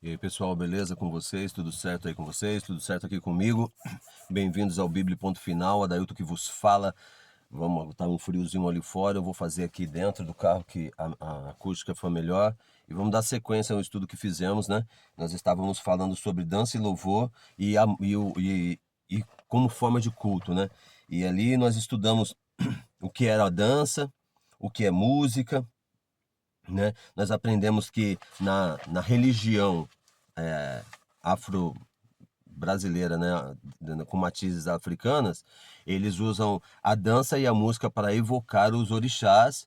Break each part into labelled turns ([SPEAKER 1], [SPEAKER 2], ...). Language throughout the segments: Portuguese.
[SPEAKER 1] E aí, pessoal, beleza com vocês? Tudo certo aí com vocês? Tudo certo aqui comigo? Bem-vindos ao Bíblia Ponto Final, Adailton que vos fala. Vamos, tá um friozinho ali fora, eu vou fazer aqui dentro do carro que a acústica foi melhor. E vamos dar sequência ao estudo que fizemos, né? Nós estávamos falando sobre dança e louvor e como forma de culto, né? E ali nós estudamos o que era a dança, o que é música, né? Nós aprendemos que na religião afro-brasileira, né, com matizes africanas, eles usam a dança e a música para evocar os orixás.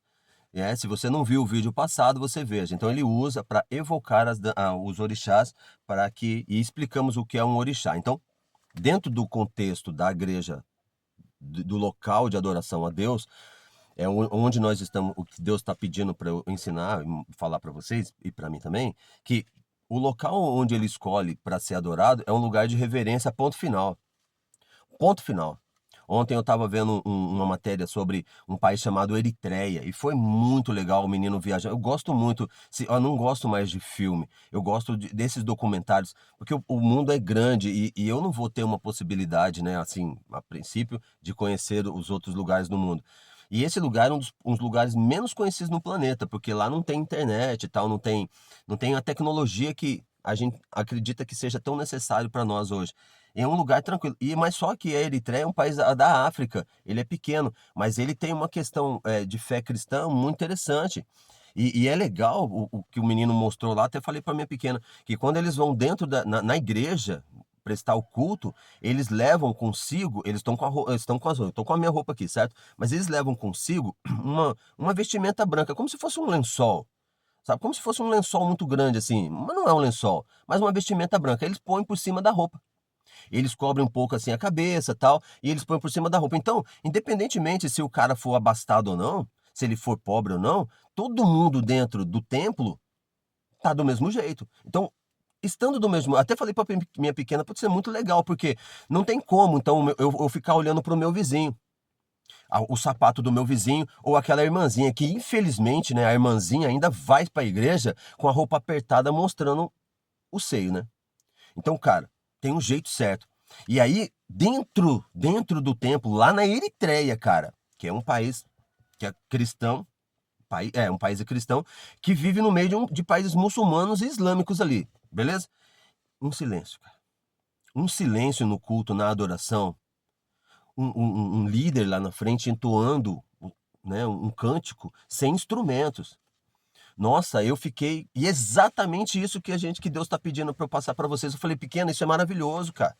[SPEAKER 1] Se você não viu o vídeo passado, você veja. Então ele usa para evocar os orixás e explicamos o que é um orixá. Então, dentro do contexto da igreja, do local de adoração a Deus, onde nós estamos, o que Deus está pedindo para eu ensinar, falar para vocês e para mim também, que o local onde ele escolhe para ser adorado é um lugar de reverência, ponto final. Ponto final. Ontem eu estava vendo uma matéria sobre um país chamado Eritreia e foi muito legal o menino viajar. Eu gosto muito, eu não gosto mais de filme, eu gosto desses documentários, porque o mundo é grande e eu não vou ter uma possibilidade, né, assim, a princípio, de conhecer os outros lugares do mundo. E esse lugar é um dos lugares menos conhecidos no planeta, porque lá não tem internet e tal, não tem a tecnologia que a gente acredita que seja tão necessário para nós hoje. É um lugar tranquilo. Mas só que a Eritreia é um país da África, ele é pequeno, mas ele tem uma questão de fé cristã muito interessante. E é legal o que o menino mostrou lá, até falei para minha pequena, que quando eles vão dentro na igreja prestar o culto, eles levam consigo, eles estão com eu estou com a minha roupa aqui, certo? Mas eles levam consigo uma vestimenta branca, como se fosse um lençol. Sabe, como se fosse um lençol muito grande assim, mas não é um lençol, mas uma vestimenta branca. Eles põem por cima da roupa. Eles cobrem um pouco assim a cabeça, tal, e eles põem por cima da roupa. Então, independentemente se o cara for abastado ou não, se ele for pobre ou não, todo mundo dentro do templo tá do mesmo jeito. Então, estando do mesmo, até falei para minha pequena, pode ser muito legal, porque não tem como, então eu ficar olhando para o meu vizinho, o sapato do meu vizinho ou aquela irmãzinha que infelizmente, né, a irmãzinha ainda vai para a igreja com a roupa apertada mostrando o seio, né? Então, cara, tem um jeito certo. E aí, dentro do templo, lá na Eritreia, cara, que é um país que é cristão, um país cristão, que vive no meio de países muçulmanos e islâmicos ali, beleza? Um silêncio, cara. Um silêncio no culto, na adoração. Um líder lá na frente entoando, né, um cântico sem instrumentos. Nossa, eu fiquei. E é exatamente isso que Deus está pedindo para eu passar para vocês. Eu falei, pequena, isso é maravilhoso, cara.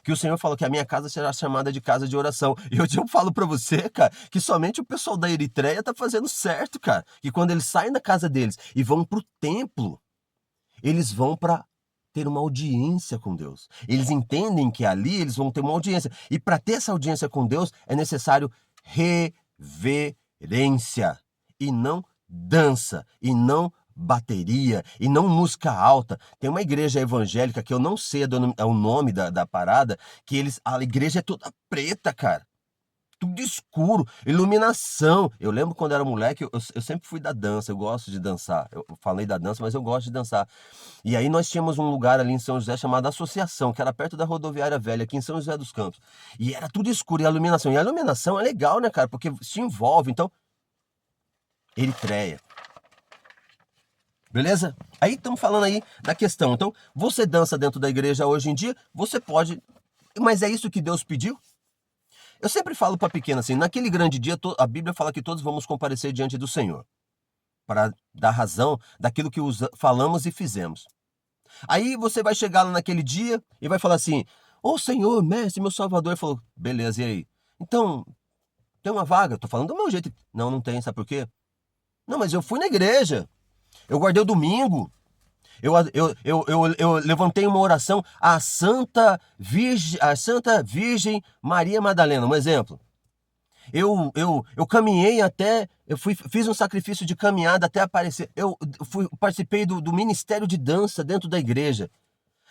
[SPEAKER 1] Que o Senhor falou que a minha casa será chamada de casa de oração. E eu falo para você, cara, que somente o pessoal da Eritreia tá fazendo certo, cara. Que quando eles saem da casa deles e vão pro templo, eles vão para ter uma audiência com Deus. Eles entendem que ali eles vão ter uma audiência. E para ter essa audiência com Deus é necessário reverência e não dança e não bateria e não música alta. Tem uma igreja evangélica que eu não sei o nome da parada, que a igreja é toda preta, cara. Tudo escuro, iluminação. Eu lembro quando era moleque, eu sempre fui da dança, eu gosto de dançar. Eu falei da dança, mas eu gosto de dançar. E aí nós tínhamos um lugar ali em São José chamado Associação, que era perto da Rodoviária Velha, aqui em São José dos Campos. E era tudo escuro, e a iluminação. E a iluminação é legal, né, cara? Porque se envolve. Então, Eritreia. Beleza? Aí estamos falando aí da questão. Então, você dança dentro da igreja hoje em dia, você pode. Mas é isso que Deus pediu? Eu sempre falo para pequena assim, naquele grande dia, a Bíblia fala que todos vamos comparecer diante do Senhor, para dar razão daquilo que falamos e fizemos. Aí você vai chegar lá naquele dia e vai falar assim, ô Senhor, mestre, meu Salvador. Ele falou, beleza, e aí? Então, tem uma vaga? Tô falando do meu jeito. Não, não tem, sabe por quê? Não, mas eu fui na igreja, eu guardei o domingo, eu levantei uma oração à Santa Virgem Maria Madalena, um exemplo. Eu caminhei fiz um sacrifício de caminhada até aparecer. Participei do ministério de dança dentro da igreja.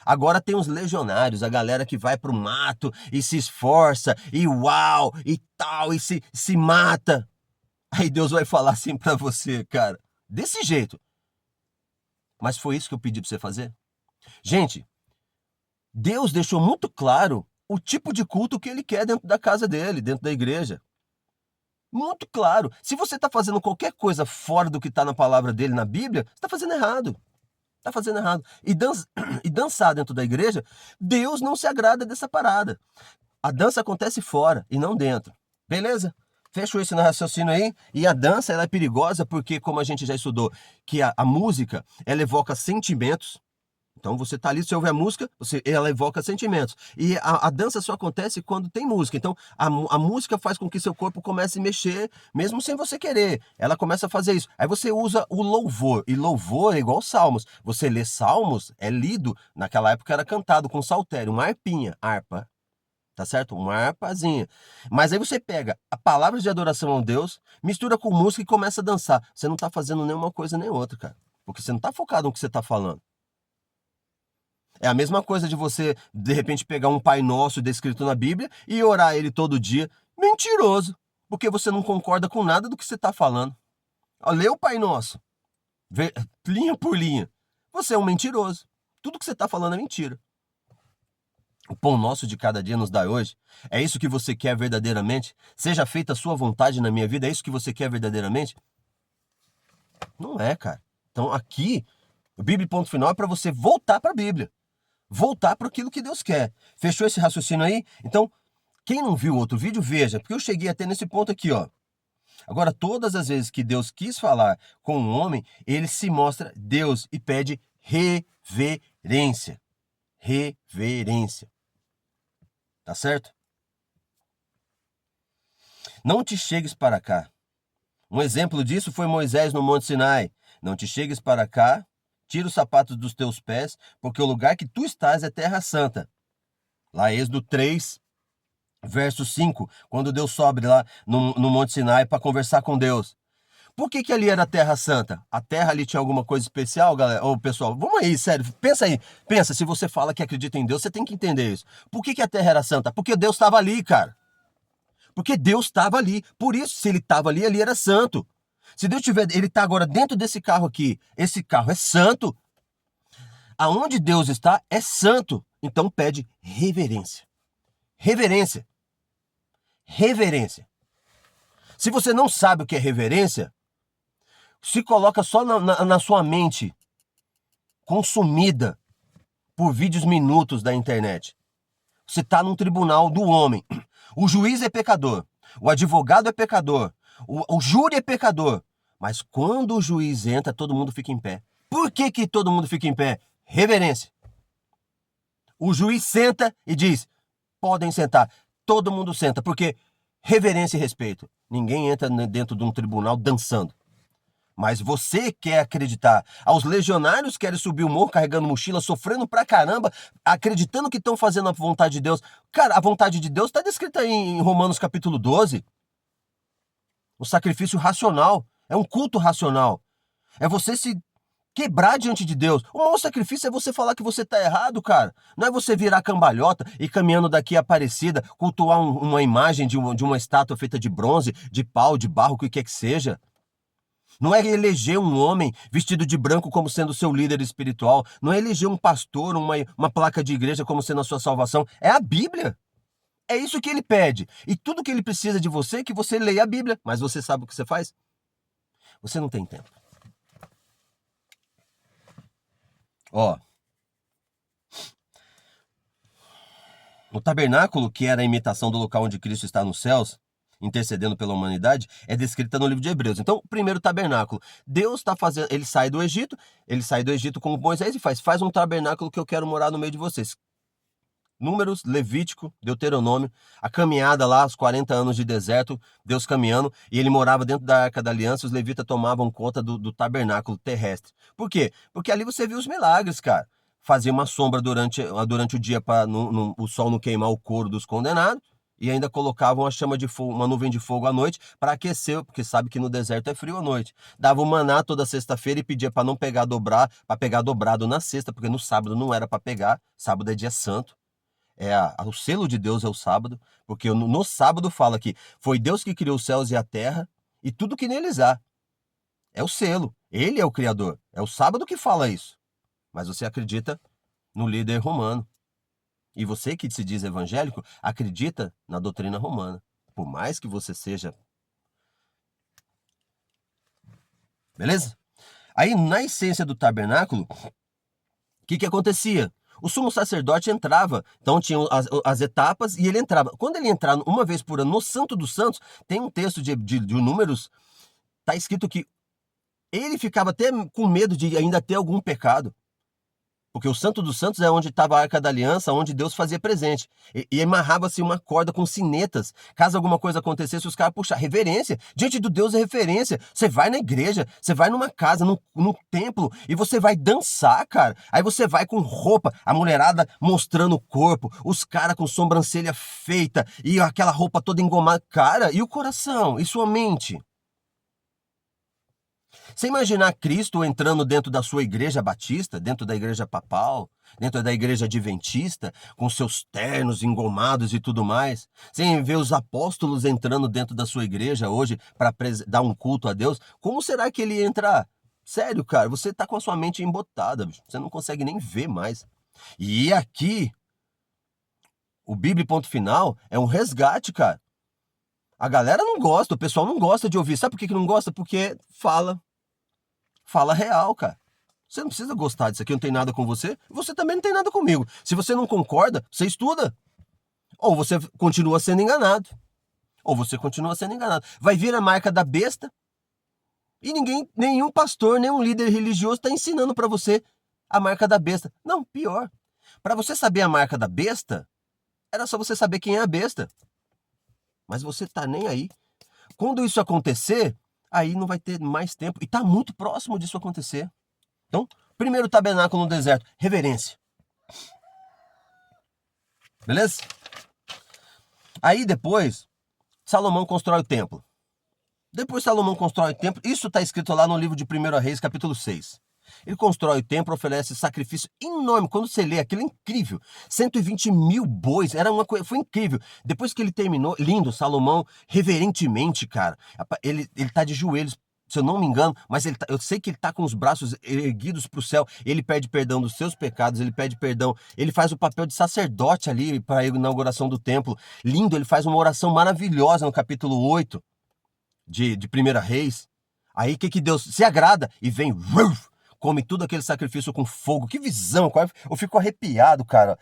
[SPEAKER 1] Agora tem os legionários, a galera que vai pro mato e se esforça, e uau, e tal, e se mata. Aí Deus vai falar assim pra você, cara, desse jeito. Mas foi isso que eu pedi pra você fazer? Gente, Deus deixou muito claro o tipo de culto que ele quer dentro da casa dele, dentro da igreja. Muito claro. Se você está fazendo qualquer coisa fora do que está na palavra dele, na Bíblia, você está fazendo errado. Está fazendo errado. E dançar dentro da igreja, Deus não se agrada dessa parada. A dança acontece fora e não dentro. Beleza? Fechou esse raciocínio aí. E a dança ela é perigosa porque, como a gente já estudou, que a música ela evoca sentimentos. Então você tá ali, você ouve a música, ela evoca sentimentos. E a dança só acontece quando tem música. Então a música faz com que seu corpo comece a mexer, mesmo sem você querer. Ela começa a fazer isso. Aí você usa o louvor. E louvor é igual salmos. Você lê salmos, é lido. Naquela época era cantado com saltério, uma harpinha, harpa. Tá certo? Uma harpazinha. Mas aí você pega a palavra de adoração a Deus, mistura com música e começa a dançar. Você não tá fazendo nenhuma coisa nem outra, cara. Porque você não tá focado no que você tá falando. É a mesma coisa de você, de repente, pegar um Pai Nosso descrito na Bíblia e orar ele todo dia. Mentiroso, porque você não concorda com nada do que você está falando. Ó, lê o Pai Nosso, linha por linha. Você é um mentiroso. Tudo que você está falando é mentira. O pão nosso de cada dia nos dá hoje. É isso que você quer verdadeiramente? Seja feita a sua vontade na minha vida. É isso que você quer verdadeiramente? Não é, cara. Então aqui, o Bíblia ponto final é para você voltar para a Bíblia. Voltar para aquilo que Deus quer. Fechou esse raciocínio aí? Então, quem não viu outro vídeo, veja, porque eu cheguei até nesse ponto aqui, ó. Agora, todas as vezes que Deus quis falar com um homem, ele se mostra Deus e pede reverência. Reverência. Tá certo? Não te chegues para cá. Um exemplo disso foi Moisés no Monte Sinai. Não te chegues para cá, tira os sapatos dos teus pés, porque o lugar que tu estás é terra santa. Lá Êxodo 3, verso 5, quando Deus sobe lá no Monte Sinai para conversar com Deus. Por que ali era terra santa? A terra ali tinha alguma coisa especial, galera? Ô, pessoal, vamos aí, sério, pensa aí. Pensa, se você fala que acredita em Deus, você tem que entender isso. Por que a terra era santa? Porque Deus estava ali, cara. Porque Deus estava ali. Por isso, se ele estava ali, ele era santo. Se Deus tiver, ele está agora dentro desse carro aqui, esse carro é santo. Aonde Deus está é santo. Então pede reverência. Reverência. Reverência. Se você não sabe o que é reverência, se coloca só na sua mente, consumida por vídeos minutos da internet. Você está num tribunal do homem. O juiz é pecador. O advogado é pecador. O júri é pecador. Mas quando o juiz entra, todo mundo fica em pé. Por que todo mundo fica em pé? Reverência. O juiz senta e diz, podem sentar. Todo mundo senta, porque reverência e respeito. Ninguém entra dentro de um tribunal dançando. Mas você quer acreditar. Aos legionários querem subir o morro carregando mochila, sofrendo pra caramba, acreditando que estão fazendo a vontade de Deus. Cara, a vontade de Deus está descrita em Romanos capítulo 12. O sacrifício racional. É um culto racional. É você se quebrar diante de Deus. O maior sacrifício é você falar que você está errado, cara. Não é você virar cambalhota e caminhando daqui a Aparecida, cultuar uma imagem de uma estátua feita de bronze, de pau, de barro, o que quer que seja. Não é eleger um homem vestido de branco como sendo seu líder espiritual. Não é eleger um pastor, uma placa de igreja como sendo a sua salvação. É a Bíblia. É isso que ele pede. E tudo que ele precisa de você é que você leia a Bíblia. Mas você sabe o que você faz? Você não tem tempo. Ó, o tabernáculo, que era a imitação do local onde Cristo está nos céus, intercedendo pela humanidade, é descrita no livro de Hebreus. Então, o primeiro tabernáculo, Deus está fazendo, ele sai do Egito com Moisés e faz um tabernáculo que eu quero morar no meio de vocês. Números, Levítico, Deuteronômio, a caminhada lá, os 40 anos de deserto, Deus caminhando, e ele morava dentro da Arca da Aliança, os levitas tomavam conta do tabernáculo terrestre. Por quê? Porque ali você viu os milagres, cara. Fazia uma sombra durante o dia para o sol não queimar o couro dos condenados, e ainda colocavam uma nuvem de fogo à noite para aquecer, porque sabe que no deserto é frio à noite. Dava o maná toda sexta-feira e pedia para não pegar para pegar dobrado na sexta, porque no sábado não era para pegar, sábado é dia santo. O selo de Deus é o sábado, porque no sábado fala que foi Deus que criou os céus e a terra e tudo que neles há. É o selo, ele é o criador, é o sábado que fala isso. Mas você acredita no líder romano. E você que se diz evangélico, acredita na doutrina romana. Por mais que você seja... Beleza? Aí, na essência do tabernáculo, o que acontecia? O sumo sacerdote entrava, então tinha as etapas e ele entrava. Quando ele entrava uma vez por ano no Santo dos Santos, tem um texto de Números, está escrito que ele ficava até com medo de ainda ter algum pecado. Porque o Santo dos Santos é onde estava a Arca da Aliança, onde Deus fazia presente. E amarrava-se uma corda com sinetas. Caso alguma coisa acontecesse, os caras puxavam. Reverência. Diante de Deus é referência. Você vai na igreja, você vai numa casa, num templo, e você vai dançar, cara. Aí você vai com roupa, a mulherada mostrando o corpo, os caras com sobrancelha feita, e aquela roupa toda engomada. Cara, e o coração? E sua mente? Você imaginar Cristo entrando dentro da sua igreja batista, dentro da igreja papal, dentro da igreja adventista, com seus ternos engomados e tudo mais? Sem ver os apóstolos entrando dentro da sua igreja hoje para dar um culto a Deus? Como será que ele ia entrar? Sério, cara, você tá com a sua mente embotada, bicho. Você não consegue nem ver mais. E aqui, o Bíblia Ponto Final é um resgate, cara. A galera não gosta, o pessoal não gosta de ouvir. Sabe por que não gosta? Porque fala real, cara. Você não precisa gostar disso aqui, não tem nada com você. Você também não tem nada comigo. Se você não concorda, você estuda. Ou você continua sendo enganado. Ou você continua sendo enganado. Vai vir a marca da besta e nenhum pastor, nenhum líder religioso está ensinando para você a marca da besta. Não, pior. Para você saber a marca da besta, era só você saber quem é a besta. Mas você tá nem aí. Quando isso acontecer, aí não vai ter mais tempo. E tá muito próximo disso acontecer. Então, primeiro tabernáculo no deserto, reverência. Beleza? Aí depois, Salomão constrói o templo. Depois Salomão constrói o templo. Isso está escrito lá no livro de 1 Reis, capítulo 6. Ele constrói o templo, oferece sacrifício enorme. Quando você lê, aquilo é incrível. 120 mil bois, era uma coisa, foi incrível. Depois que ele terminou, lindo, Salomão, reverentemente, cara. Ele tá de joelhos, se eu não me engano, mas eu sei que ele tá com os braços erguidos para o céu. Ele pede perdão dos seus pecados, ele pede perdão. Ele faz o papel de sacerdote ali para a inauguração do templo. Lindo, ele faz uma oração maravilhosa no capítulo 8 de 1 Reis. Aí o que Deus se agrada e vem, come tudo aquele sacrifício com fogo. Que visão, eu fico arrepiado, cara.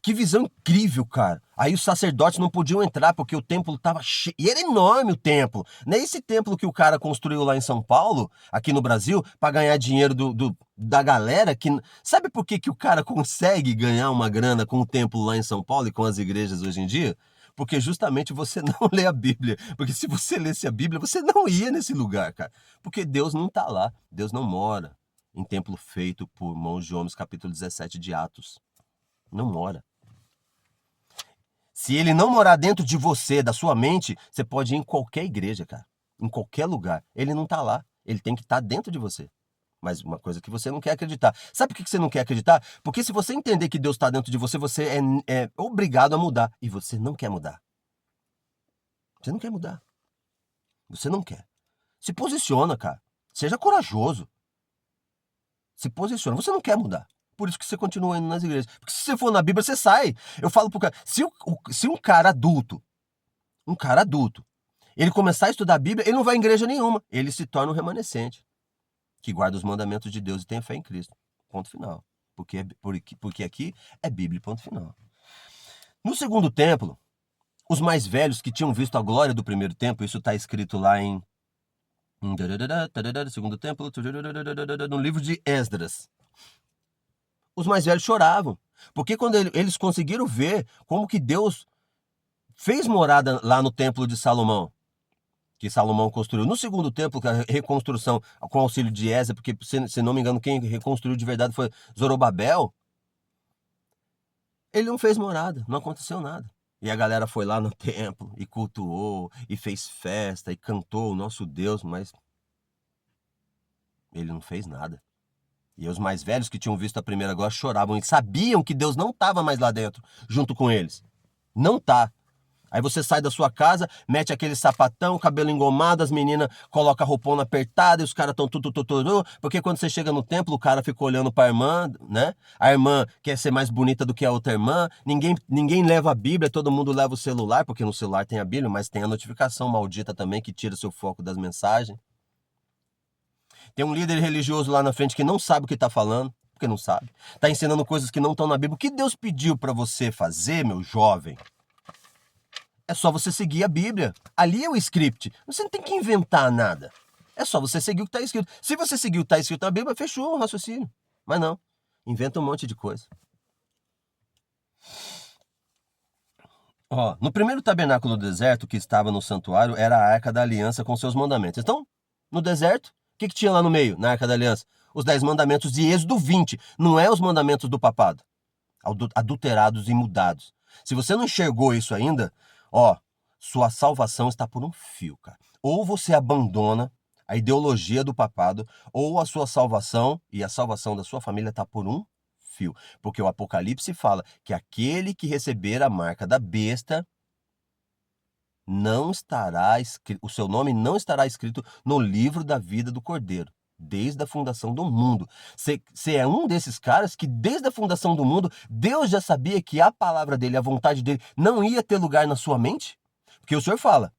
[SPEAKER 1] Que visão incrível, cara. Aí os sacerdotes não podiam entrar porque o templo estava cheio. E era enorme o templo. Não é esse templo que o cara construiu lá em São Paulo, aqui no Brasil, para ganhar dinheiro da galera. Sabe por que o cara consegue ganhar uma grana com o templo lá em São Paulo e com as igrejas hoje em dia? Porque justamente você não lê a Bíblia. Porque se você lesse a Bíblia, você não ia nesse lugar, cara. Porque Deus não está lá. Deus não mora em templo feito por mãos de homens, capítulo 17 de Atos. Não mora. Se ele não morar dentro de você, da sua mente, você pode ir em qualquer igreja, cara. Em qualquer lugar. Ele não tá lá. Ele tem que estar dentro de você. Mas uma coisa que você não quer acreditar. Sabe por que você não quer acreditar? Porque se você entender que Deus está dentro de você, você é obrigado a mudar. E você não quer mudar. Você não quer mudar. Você não quer. Se posiciona, cara. Seja corajoso. Se posiciona. Você não quer mudar. Por isso que você continua indo nas igrejas. Porque se você for na Bíblia, você sai. Eu falo pro cara, se um cara adulto, ele começar a estudar a Bíblia, ele não vai em igreja nenhuma. Ele se torna um remanescente, que guarda os mandamentos de Deus e tem fé em Cristo. Ponto final. Porque aqui é Bíblia, ponto final. No segundo templo, os mais velhos que tinham visto a glória do primeiro templo, isso está escrito lá em segundo templo, no livro de Esdras. Os mais velhos choravam, porque quando eles conseguiram ver como que Deus fez morada lá no templo de Salomão, que Salomão construiu. No segundo templo, que a reconstrução com auxílio de Esdras, porque se não me engano quem reconstruiu de verdade foi Zorobabel, ele não fez morada, não aconteceu nada. E a galera foi lá no templo e cultuou, e fez festa, e cantou o nosso Deus, mas ele não fez nada. E os mais velhos que tinham visto a primeira glória choravam e sabiam que Deus não estava mais lá dentro, junto com eles. Não tá. Aí você sai da sua casa, mete aquele sapatão, cabelo engomado, as meninas colocam a roupona apertada e os caras estão tudo, porque quando você chega no templo, o cara fica olhando para a irmã, né? A irmã quer ser mais bonita do que a outra irmã, ninguém leva a Bíblia, todo mundo leva o celular, porque no celular tem a Bíblia, mas tem a notificação maldita também que tira seu foco das mensagens. Tem um líder religioso lá na frente que não sabe o que está falando, porque não sabe. Está ensinando coisas que não estão na Bíblia. O que Deus pediu para você fazer, meu jovem? É só você seguir a Bíblia. Ali é o script. Você não tem que inventar nada. É só você seguir o que está escrito. Se você seguir o que está escrito na Bíblia, fechou o raciocínio. Mas não. Inventa um monte de coisa. Ó, no primeiro tabernáculo do deserto que estava no santuário era a Arca da Aliança com seus mandamentos. Então, no deserto, o que tinha lá no meio, na Arca da Aliança? Os 10 mandamentos de Êxodo 20. Não é os mandamentos do papado. Adulterados e mudados. Se você não enxergou isso ainda, ó, sua salvação está por um fio, cara. Ou você abandona a ideologia do papado, ou a sua salvação e a salvação da sua família está por um fio. Porque o Apocalipse fala que aquele que receber a marca da besta não estará escrito, o seu nome não estará escrito no livro da vida do Cordeiro, desde a fundação do mundo. Você é um desses caras que desde a fundação do mundo, Deus já sabia que a palavra dele, a vontade dele, não ia ter lugar na sua mente? Porque o Senhor fala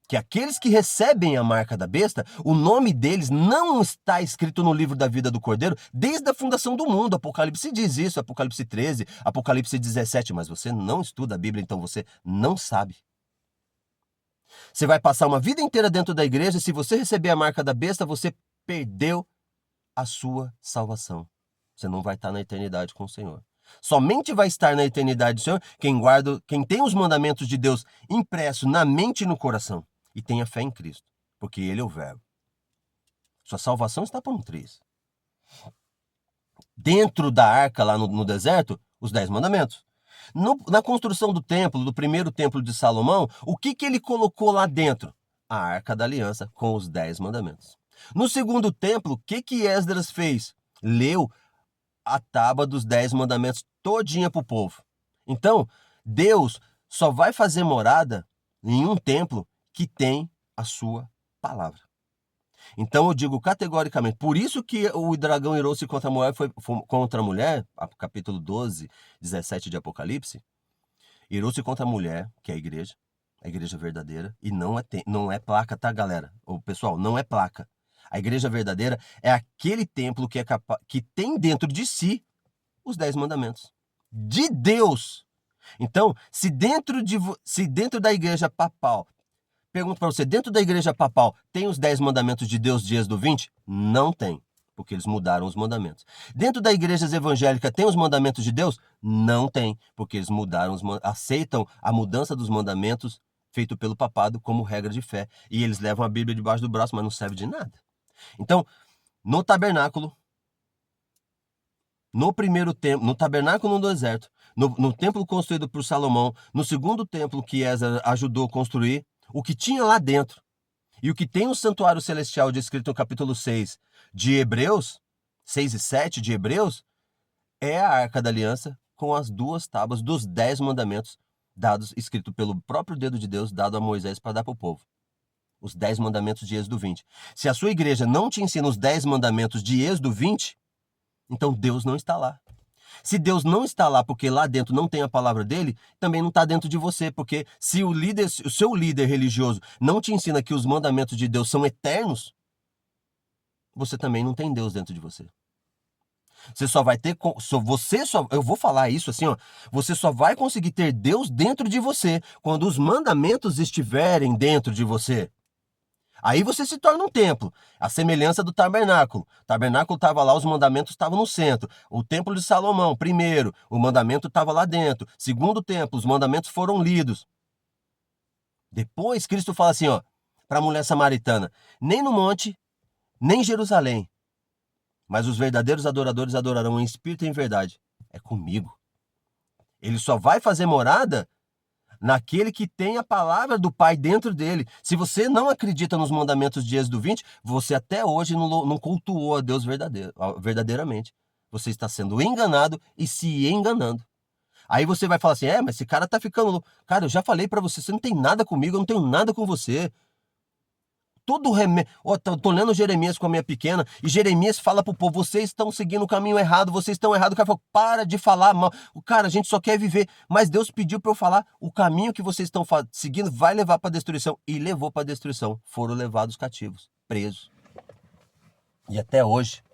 [SPEAKER 1] que aqueles que recebem a marca da besta, o nome deles não está escrito no livro da vida do Cordeiro desde a fundação do mundo. Apocalipse diz isso, Apocalipse 13, Apocalipse 17, mas você não estuda a Bíblia, então você não sabe. Você vai passar uma vida inteira dentro da igreja, e se você receber a marca da besta, você perdeu a sua salvação. Você não vai estar na eternidade com o Senhor. Somente vai estar na eternidade do Senhor quem tem os mandamentos de Deus impressos na mente e no coração e tenha fé em Cristo, porque Ele é o Verbo. Sua salvação está por um triz. Dentro da arca, lá no deserto, os 10 mandamentos. Na construção do templo, do primeiro templo de Salomão, o que ele colocou lá dentro? A Arca da Aliança com os 10 mandamentos. No segundo templo, o que Esdras fez? Leu a tábua dos 10 mandamentos todinha para o povo. Então, Deus só vai fazer morada em um templo que tem a sua palavra. Então eu digo categoricamente, por isso que o dragão irou-se contra a mulher, foi contra a mulher, capítulo 12, 17 de Apocalipse, irou-se contra a mulher, que é a igreja verdadeira, e não é placa, tá, galera? O pessoal, não é placa. A igreja verdadeira é aquele templo que tem dentro de si os 10 mandamentos de Deus. Então, se dentro da igreja papal, pergunto para você, dentro da igreja papal tem os 10 mandamentos de Deus de Êxodo 20? Não tem, porque eles mudaram os mandamentos. Dentro da igreja evangélica tem os mandamentos de Deus? Não tem, porque eles aceitam a mudança dos mandamentos feito pelo papado como regra de fé. E eles levam a Bíblia debaixo do braço, mas não serve de nada. Então, no tabernáculo, no primeiro templo, no tabernáculo no deserto, no templo construído por Salomão, no segundo templo que Esdras ajudou a construir, o que tinha lá dentro e o que tem o santuário celestial descrito no capítulo 6 de Hebreus, 6 e 7 de Hebreus, é a Arca da Aliança com as 2 tábuas dos 10 mandamentos dados, escrito pelo próprio dedo de Deus, dado a Moisés para dar para o povo. Os 10 mandamentos de Êxodo 20. Se a sua igreja não te ensina os 10 mandamentos de Êxodo 20, então Deus não está lá. Se Deus não está lá porque lá dentro não tem a palavra dele, também não está dentro de você, porque se o seu líder religioso não te ensina que os mandamentos de Deus são eternos, você também não tem Deus dentro de você. Você só vai ter, eu vou falar isso assim, ó, você só vai conseguir ter Deus dentro de você quando os mandamentos estiverem dentro de você. Aí você se torna um templo, a semelhança do tabernáculo. O tabernáculo estava lá, os mandamentos estavam no centro. O templo de Salomão, primeiro, o mandamento estava lá dentro. Segundo templo, os mandamentos foram lidos. Depois, Cristo fala assim, ó, para a mulher samaritana, nem no monte, nem em Jerusalém, mas os verdadeiros adoradores adorarão em espírito e em verdade. É comigo. Ele só vai fazer morada naquele que tem a palavra do Pai dentro dele. Se você não acredita nos mandamentos de Êxodo 20, você até hoje não cultuou a Deus verdadeiramente. Você está sendo enganado e se enganando. Aí você vai falar assim, mas esse cara tá ficando louco. Cara, eu já falei pra você, você não tem nada comigo, eu não tenho nada com você. Todo remédio. Tô lendo Jeremias com a minha pequena, e Jeremias fala pro povo, vocês estão seguindo o caminho errado, vocês estão errados. O cara falou, para de falar mal. O cara, a gente só quer viver. Mas Deus pediu para eu falar, o caminho que vocês estão seguindo vai levar para destruição. E levou para destruição. Foram levados cativos, presos. E até hoje,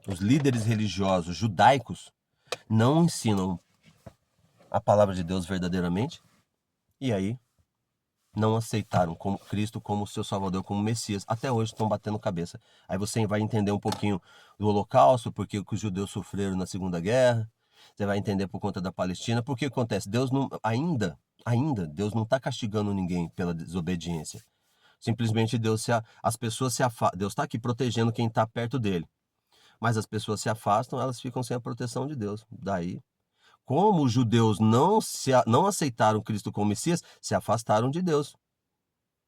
[SPEAKER 1] os líderes religiosos judaicos não ensinam a palavra de Deus verdadeiramente. E aí, não aceitaram como Cristo como seu Salvador, como Messias. Até hoje estão batendo cabeça. Aí você vai entender um pouquinho do Holocausto, porque os judeus sofreram na Segunda Guerra. Você vai entender por conta da Palestina. Porque acontece? Deus não, ainda, Deus não está castigando ninguém pela desobediência. Simplesmente as pessoas se afastam. Deus está aqui protegendo quem está perto dele. Mas as pessoas se afastam, elas ficam sem a proteção de Deus. Daí, como os judeus não aceitaram Cristo como Messias, se afastaram de Deus.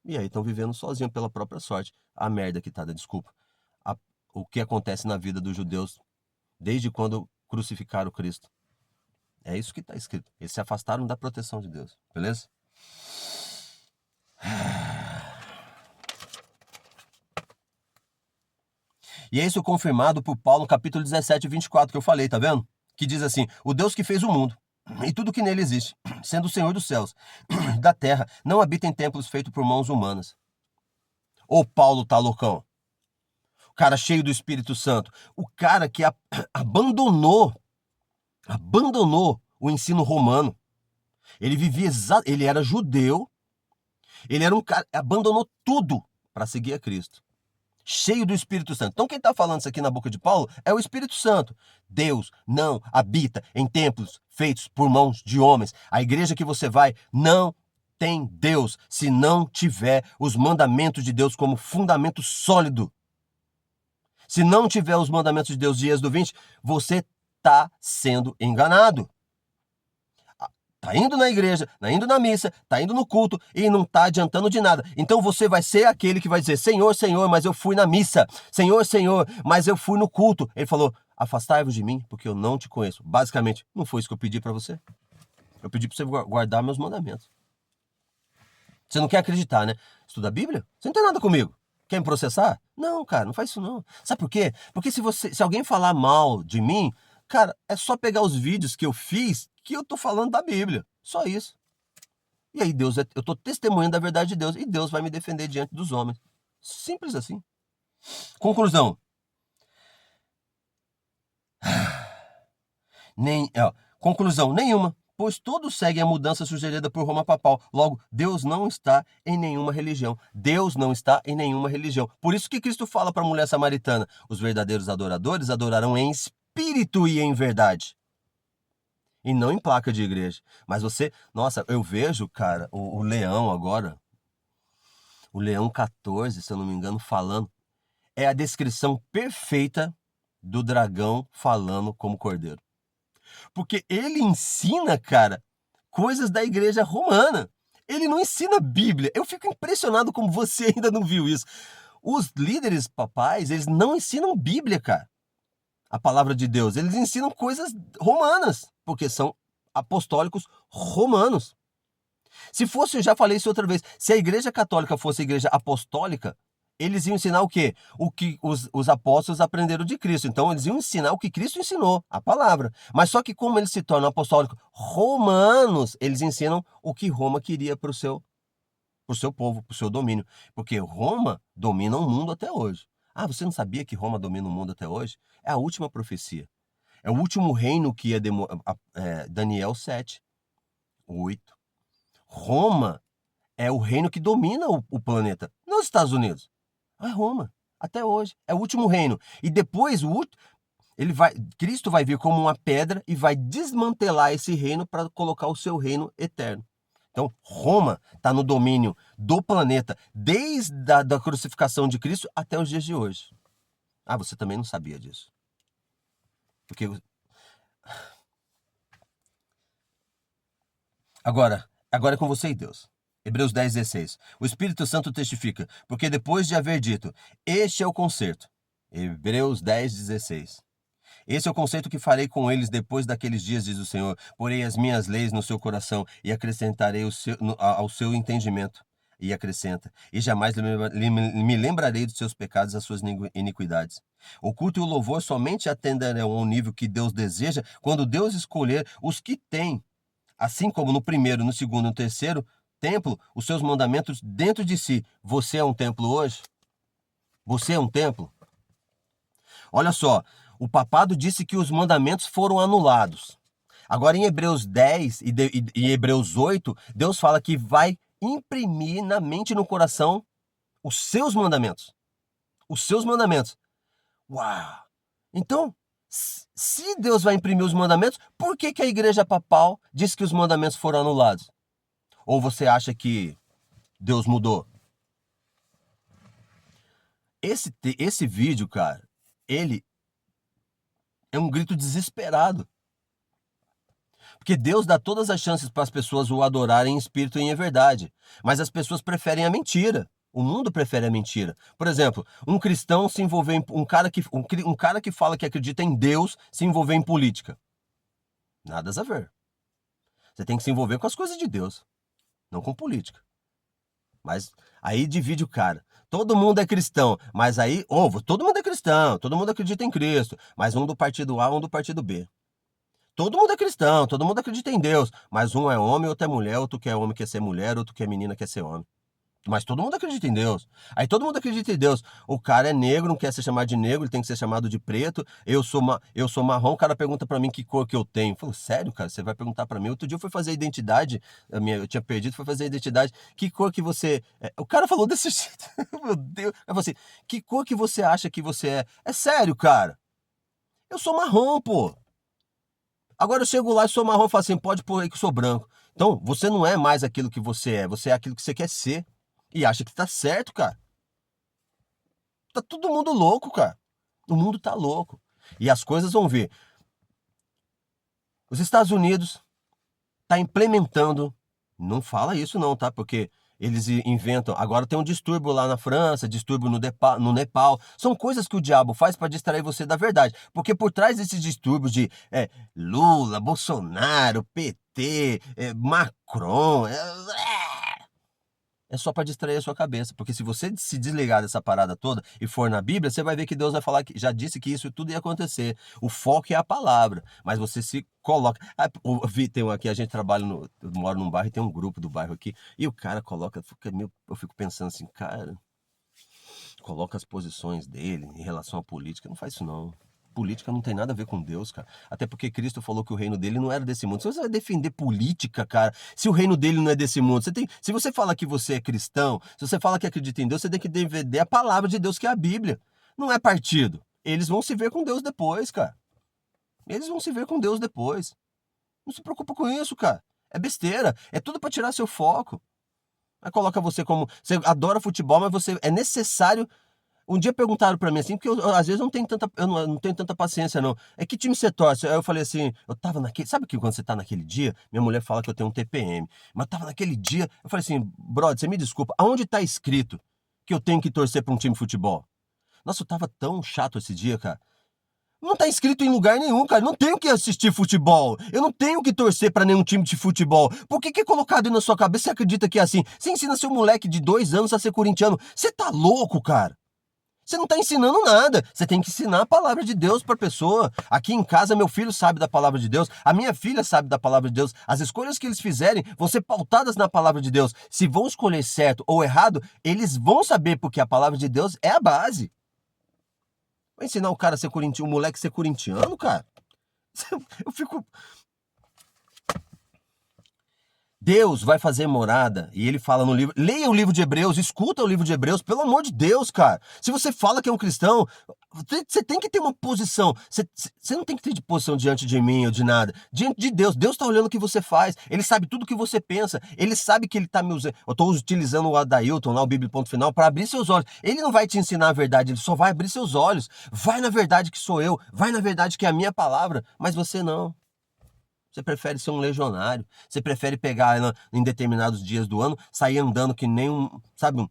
[SPEAKER 1] E aí estão vivendo sozinhos pela própria sorte. A merda que tá, desculpa. O que acontece na vida dos judeus desde quando crucificaram Cristo. É isso que está escrito. Eles se afastaram da proteção de Deus. Beleza? E é isso confirmado por Paulo no capítulo 17, 24, que eu falei, tá vendo? Que diz assim, o Deus que fez o mundo e tudo que nele existe, sendo o Senhor dos céus, da terra, não habita em templos feitos por mãos humanas. Ô Paulo tá loucão. O cara cheio do Espírito Santo. O cara que abandonou o ensino romano. Ele vivia ele era judeu. Ele era um cara, abandonou tudo para seguir a Cristo. Cheio do Espírito Santo. Então quem está falando isso aqui na boca de Paulo é o Espírito Santo. Deus não habita em templos feitos por mãos de homens. A igreja que você vai não tem Deus se não tiver os mandamentos de Deus como fundamento sólido. Se não tiver os mandamentos de Deus de Êxodo 20, você está sendo enganado. Tá indo na igreja, tá indo na missa, tá indo no culto e não tá adiantando de nada. Então você vai ser aquele que vai dizer, Senhor, Senhor, mas eu fui na missa. Senhor, Senhor, mas eu fui no culto. Ele falou, afastai-vos de mim, porque eu não te conheço. Basicamente, não foi isso que eu pedi para você. Eu pedi para você guardar meus mandamentos. Você não quer acreditar, né? Estuda a Bíblia? Você não tem nada comigo. Quer me processar? Não, cara, não faz isso não. Sabe por quê? Porque se alguém falar mal de mim, cara, é só pegar os vídeos que eu fiz que eu tô falando da Bíblia. Só isso. E aí eu tô testemunhando da verdade de Deus e Deus vai me defender diante dos homens. Simples assim. Conclusão. Conclusão nenhuma, pois todos seguem a mudança sugerida por Roma Papal. Logo, Deus não está em nenhuma religião. Deus não está em nenhuma religião. Por isso que Cristo fala para a mulher samaritana, os verdadeiros adoradores adorarão em espírito e em verdade. E não em placa de igreja. Mas nossa, eu vejo, cara, o Leão agora, o Leão 14, se eu não me engano, falando, é a descrição perfeita do dragão falando como cordeiro. Porque ele ensina, cara, coisas da igreja romana. Ele não ensina Bíblia. Eu fico impressionado como você ainda não viu isso. Os líderes papais, eles não ensinam Bíblia, cara. A palavra de Deus. Eles ensinam coisas romanas, porque são apostólicos romanos. Se fosse, eu já falei isso outra vez, se a igreja católica fosse a igreja apostólica, eles iam ensinar o quê? O que os apóstolos aprenderam de Cristo. Então, eles iam ensinar o que Cristo ensinou, a palavra. Mas só que como eles se tornam apostólicos romanos, eles ensinam o que Roma queria para o seu povo, para o seu domínio. Porque Roma domina o mundo até hoje. Ah, você não sabia que Roma domina o mundo até hoje? É a última profecia. É o último reino que ia Daniel 7, 8. Roma é o reino que domina o planeta, nos Estados Unidos. É Roma, até hoje. É o último reino. E depois, Cristo vai vir como uma pedra e vai desmantelar esse reino para colocar o seu reino eterno. Então, Roma está no domínio do planeta desde a crucificação de Cristo até os dias de hoje. Ah, você também não sabia disso. Porque... Agora é com você e Deus. Hebreus 10, 16. O Espírito Santo testifica, porque depois de haver dito, este é o concerto. Hebreus 10, 16. Esse é o conceito que farei com eles depois daqueles dias, diz o Senhor. Porei as minhas leis no seu coração e acrescentarei ao seu entendimento. E acrescenta, e jamais me lembrarei dos seus pecados, das suas iniquidades. O culto e o louvor somente atenderão ao nível que Deus deseja quando Deus escolher os que têm, assim como no primeiro, no segundo e no terceiro templo, os seus mandamentos dentro de si. Você é um templo hoje? Você é um templo? Olha só, o papado disse que os mandamentos foram anulados. Agora em Hebreus 10 e Hebreus 8, Deus fala que vai imprimir na mente e no coração os seus mandamentos. Os seus mandamentos. Uau! Então, se Deus vai imprimir os mandamentos, por que a igreja papal diz que os mandamentos foram anulados? Ou você acha que Deus mudou? Esse vídeo, cara, ele é um grito desesperado. Porque Deus dá todas as chances para as pessoas o adorarem em espírito e em verdade. Mas as pessoas preferem a mentira. O mundo prefere a mentira. Por exemplo, um cristão se envolver em um cara que fala que acredita em Deus se envolver em política. Nada a ver. Você tem que se envolver com as coisas de Deus, não com política. Mas aí divide o cara. Todo mundo é cristão, mas aí, todo mundo é cristão, todo mundo acredita em Cristo, mas um do partido A, um do partido B. Todo mundo é cristão, todo mundo acredita em Deus, mas um é homem, outro é mulher, outro que é homem quer ser mulher, outro que é menina quer ser homem. Mas todo mundo acredita em Deus. Aí todo mundo acredita em Deus. O cara é negro, não quer ser chamado de negro, ele tem que ser chamado de preto. Eu sou marrom, o cara pergunta pra mim que cor que eu tenho. Eu falo, sério, cara, você vai perguntar pra mim? Outro dia eu fui fazer a identidade, eu tinha perdido, fui fazer a identidade. Que cor que você é? O cara falou desse jeito. Meu Deus. Eu falei assim, que cor que você acha que você é? É sério, cara. Eu sou marrom, pô. Agora eu chego lá e sou marrom e falo assim, pode pôr aí que eu sou branco. Então, você não é mais aquilo que você é aquilo que você quer ser. E acha que tá certo, cara. Tá todo mundo louco, cara. O mundo tá louco. E as coisas vão ver. Os Estados Unidos tá implementando, não fala isso não, tá? Porque eles inventam, agora tem um distúrbio lá na França, distúrbio no Nepal. São coisas que o diabo faz para distrair você da verdade. Porque por trás desses distúrbios de Lula, Bolsonaro, PT, Macron, é só para distrair a sua cabeça. Porque se você se desligar dessa parada toda e for na Bíblia, você vai ver que Deus vai falar que já disse que isso tudo ia acontecer. O foco é a palavra, mas você se coloca. Tem aqui, a gente trabalha eu moro num bairro e tem um grupo do bairro aqui, e o cara coloca, eu fico pensando assim, cara, coloca as posições dele em relação à política. Não faz isso não. Política não tem nada a ver com Deus, cara. Até porque Cristo falou que o reino dele não era desse mundo. Se você vai defender política, cara, se o reino dele não é desse mundo, se você fala que você é cristão, se você fala que acredita em Deus, você tem que defender a palavra de Deus, que é a Bíblia. Não é partido. Eles vão se ver com Deus depois, cara. Eles vão se ver com Deus depois. Não se preocupa com isso, cara. É besteira. É tudo para tirar seu foco. Aí coloca você como... Você adora futebol, mas você é necessário... Um dia perguntaram pra mim assim, porque eu às vezes eu não tenho tanta paciência não. É que time você torce? Aí eu falei assim, eu tava naquele... Sabe que quando você tá naquele dia, minha mulher fala que eu tenho um TPM. Mas eu tava naquele dia, eu falei assim, brother, você me desculpa, aonde tá escrito que eu tenho que torcer pra um time de futebol? Nossa, eu tava tão chato esse dia, cara. Não tá escrito em lugar nenhum, cara. Eu não tenho que assistir futebol. Eu não tenho que torcer pra nenhum time de futebol. Por que é colocado na sua cabeça? Você acredita que é assim? Você ensina seu moleque de 2 anos a ser corintiano. Você tá louco, cara? Você não está ensinando nada. Você tem que ensinar a palavra de Deus para a pessoa. Aqui em casa, meu filho sabe da palavra de Deus. A minha filha sabe da palavra de Deus. As escolhas que eles fizerem vão ser pautadas na palavra de Deus. Se vão escolher certo ou errado, eles vão saber, porque a palavra de Deus é a base. Vai ensinar o cara a ser corintiano, o moleque a ser corintiano, cara? Eu fico... Deus vai fazer morada, e ele fala no livro, leia o livro de Hebreus, escuta o livro de Hebreus, pelo amor de Deus, cara. Se você fala que é um cristão, você tem que ter uma posição, você não tem que ter de posição diante de mim ou de nada, diante de Deus. Deus tá olhando o que você faz, ele sabe tudo o que você pensa, ele sabe que ele tá me usando, eu tô utilizando o Adailton lá, o Bíblia Ponto Final, para abrir seus olhos. Ele não vai te ensinar a verdade, ele só vai abrir seus olhos. Vai na verdade que sou eu, vai na verdade que é a minha palavra, mas você não. Você prefere ser um legionário. Você prefere pegar em determinados dias do ano, sair andando que nem sabe,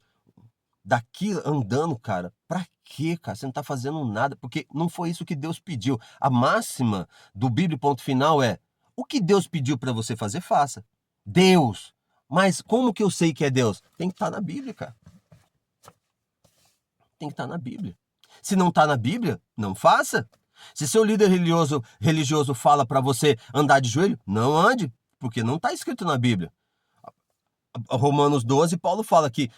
[SPEAKER 1] daqui andando, cara. Pra quê, cara? Você não está fazendo nada, porque não foi isso que Deus pediu. A máxima do Bíblia ponto final é: o que Deus pediu para você fazer, faça. Deus. Mas como que eu sei que é Deus? Tem que estar na Bíblia, cara. Tem que estar na Bíblia. Se não está na Bíblia, não faça. Se seu líder religioso fala para você andar de joelho, não ande, porque não está escrito na Bíblia. Romanos 12, Paulo fala que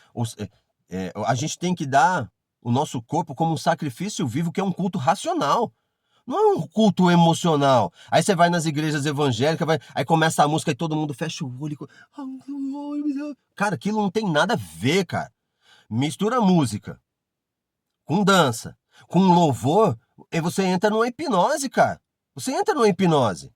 [SPEAKER 1] a gente tem que dar o nosso corpo como um sacrifício vivo, que é um culto racional. Não é um culto emocional. Aí você vai nas igrejas evangélicas, aí começa a música e todo mundo fecha o olho. Cara, aquilo não tem nada a ver, cara. Mistura música com dança, com louvor, e você entra numa hipnose, cara. Você entra numa hipnose.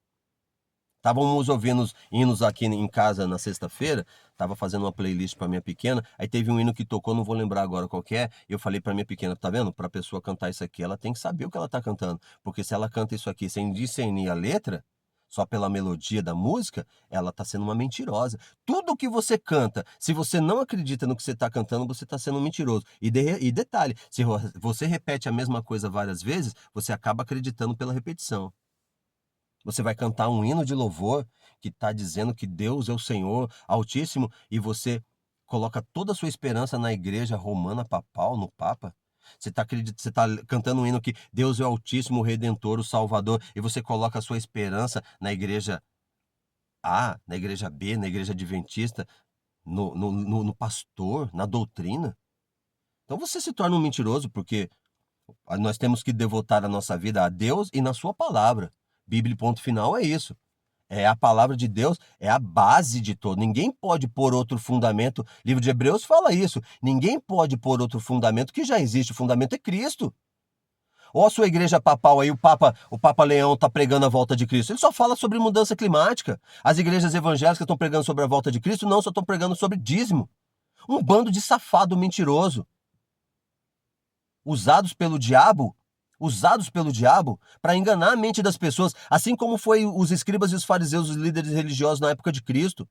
[SPEAKER 1] Estávamos ouvindo os hinos aqui em casa na sexta-feira, estava fazendo uma playlist para minha pequena, aí teve um hino que tocou, não vou lembrar agora qual que é, e eu falei para minha pequena, tá vendo? Para a pessoa cantar isso aqui, ela tem que saber o que ela está cantando, porque se ela canta isso aqui sem discernir a letra, só pela melodia da música, ela está sendo uma mentirosa. Tudo que você canta, se você não acredita no que você está cantando, você está sendo mentiroso. E detalhe, se você repete a mesma coisa várias vezes, você acaba acreditando pela repetição. Você vai cantar um hino de louvor que está dizendo que Deus é o Senhor Altíssimo e você coloca toda a sua esperança na igreja romana papal, no Papa. Você tá cantando um hino que Deus é o Altíssimo, o Redentor, o Salvador, e você coloca a sua esperança na igreja A, na igreja B, na igreja adventista, no pastor, na doutrina. Então você se torna um mentiroso, porque nós temos que devotar a nossa vida a Deus e na sua palavra. Bíblia, ponto final, é isso. É a palavra de Deus, é a base de todo. Ninguém pode pôr outro fundamento. O livro de Hebreus fala isso. Ninguém pode pôr outro fundamento que já existe. O fundamento é Cristo. Ou a sua igreja papal aí, o Papa Leão está pregando a volta de Cristo. Ele só fala sobre mudança climática. As igrejas evangélicas estão pregando sobre a volta de Cristo, não, só estão pregando sobre dízimo. Um bando de safado mentiroso. Usados pelo diabo para enganar a mente das pessoas, assim como foi os escribas e os fariseus, os líderes religiosos na época de Cristo.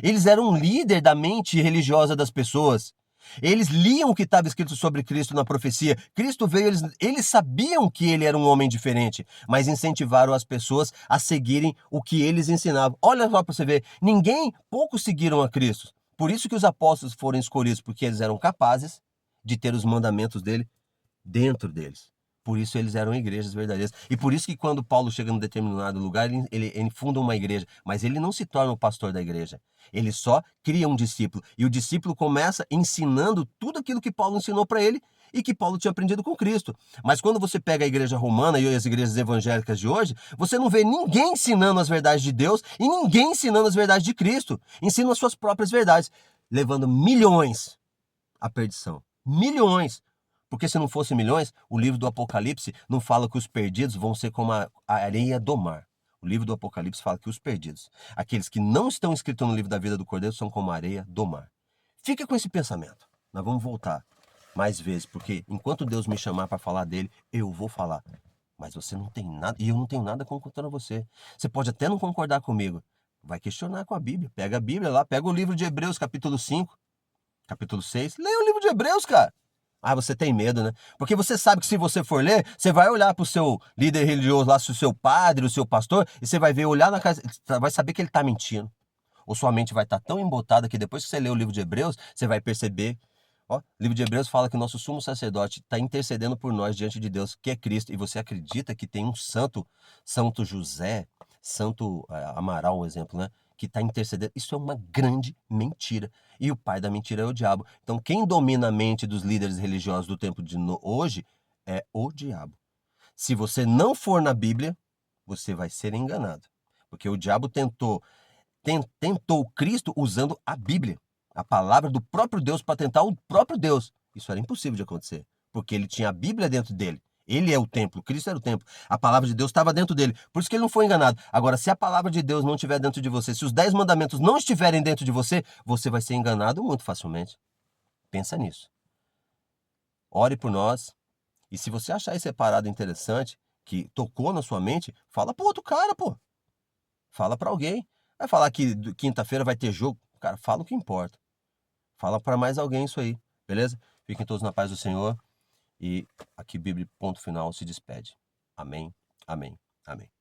[SPEAKER 1] Eles eram um líder da mente religiosa das pessoas. Eles liam o que estava escrito sobre Cristo na profecia. Cristo veio, eles sabiam que ele era um homem diferente, mas incentivaram as pessoas a seguirem o que eles ensinavam. Olha só para você ver, poucos seguiram a Cristo. Por isso que os apóstolos foram escolhidos, porque eles eram capazes de ter os mandamentos dele dentro deles. Por isso eles eram igrejas verdadeiras. E por isso que quando Paulo chega num determinado lugar, ele funda uma igreja, mas ele não se torna o pastor da igreja. Ele só cria um discípulo. E o discípulo começa ensinando tudo aquilo que Paulo ensinou para ele e que Paulo tinha aprendido com Cristo. Mas quando você pega a igreja romana e as igrejas evangélicas de hoje, você não vê ninguém ensinando as verdades de Deus e ninguém ensinando as verdades de Cristo. Ensinam as suas próprias verdades, levando milhões à perdição. Milhões. Porque se não fosse milhões, o livro do Apocalipse não fala que os perdidos vão ser como a areia do mar. O livro do Apocalipse fala que os perdidos, aqueles que não estão escritos no livro da vida do Cordeiro, são como a areia do mar. Fica com esse pensamento. Nós vamos voltar mais vezes, porque enquanto Deus me chamar para falar dele, eu vou falar. Mas você não tem nada, e eu não tenho nada contra você. Você pode até não concordar comigo. Vai questionar com a Bíblia. Pega a Bíblia lá, pega o livro de Hebreus, capítulo 5, capítulo 6. Leia o livro de Hebreus, cara. Ah, você tem medo, né? Porque você sabe que se você for ler, você vai olhar para o seu líder religioso lá, o seu padre, o seu pastor, e você vai ver, olhar na casa, vai saber que ele está mentindo. Ou sua mente vai estar tão embotada que depois que você lê o livro de Hebreus, você vai perceber. Ó, o livro de Hebreus fala que o nosso sumo sacerdote está intercedendo por nós diante de Deus, que é Cristo. E você acredita que tem um santo, Santo José, Santo Amaral, um exemplo, né? Que está intercedendo. Isso é uma grande mentira. E o pai da mentira é o diabo. Então, quem domina a mente dos líderes religiosos do tempo de hoje é o diabo. Se você não for na Bíblia, você vai ser enganado. Porque o diabo tentou Cristo usando a Bíblia, a palavra do próprio Deus, para tentar o próprio Deus. Isso era impossível de acontecer, porque ele tinha a Bíblia dentro dele. Ele é o templo, Cristo era o templo. A palavra de Deus estava dentro dele. Por isso que ele não foi enganado. Agora, se a palavra de Deus não estiver dentro de você, se os 10 mandamentos não estiverem dentro de você, você vai ser enganado muito facilmente. Pensa nisso. Ore por nós. E se você achar esse separado interessante, que tocou na sua mente, fala pro outro cara, pô. Fala para alguém. Vai falar que quinta-feira vai ter jogo. Cara, fala o que importa. Fala para mais alguém isso aí, beleza? Fiquem todos na paz do Senhor. E aqui Bíblia Ponto Final se despede. Amém, amém, amém.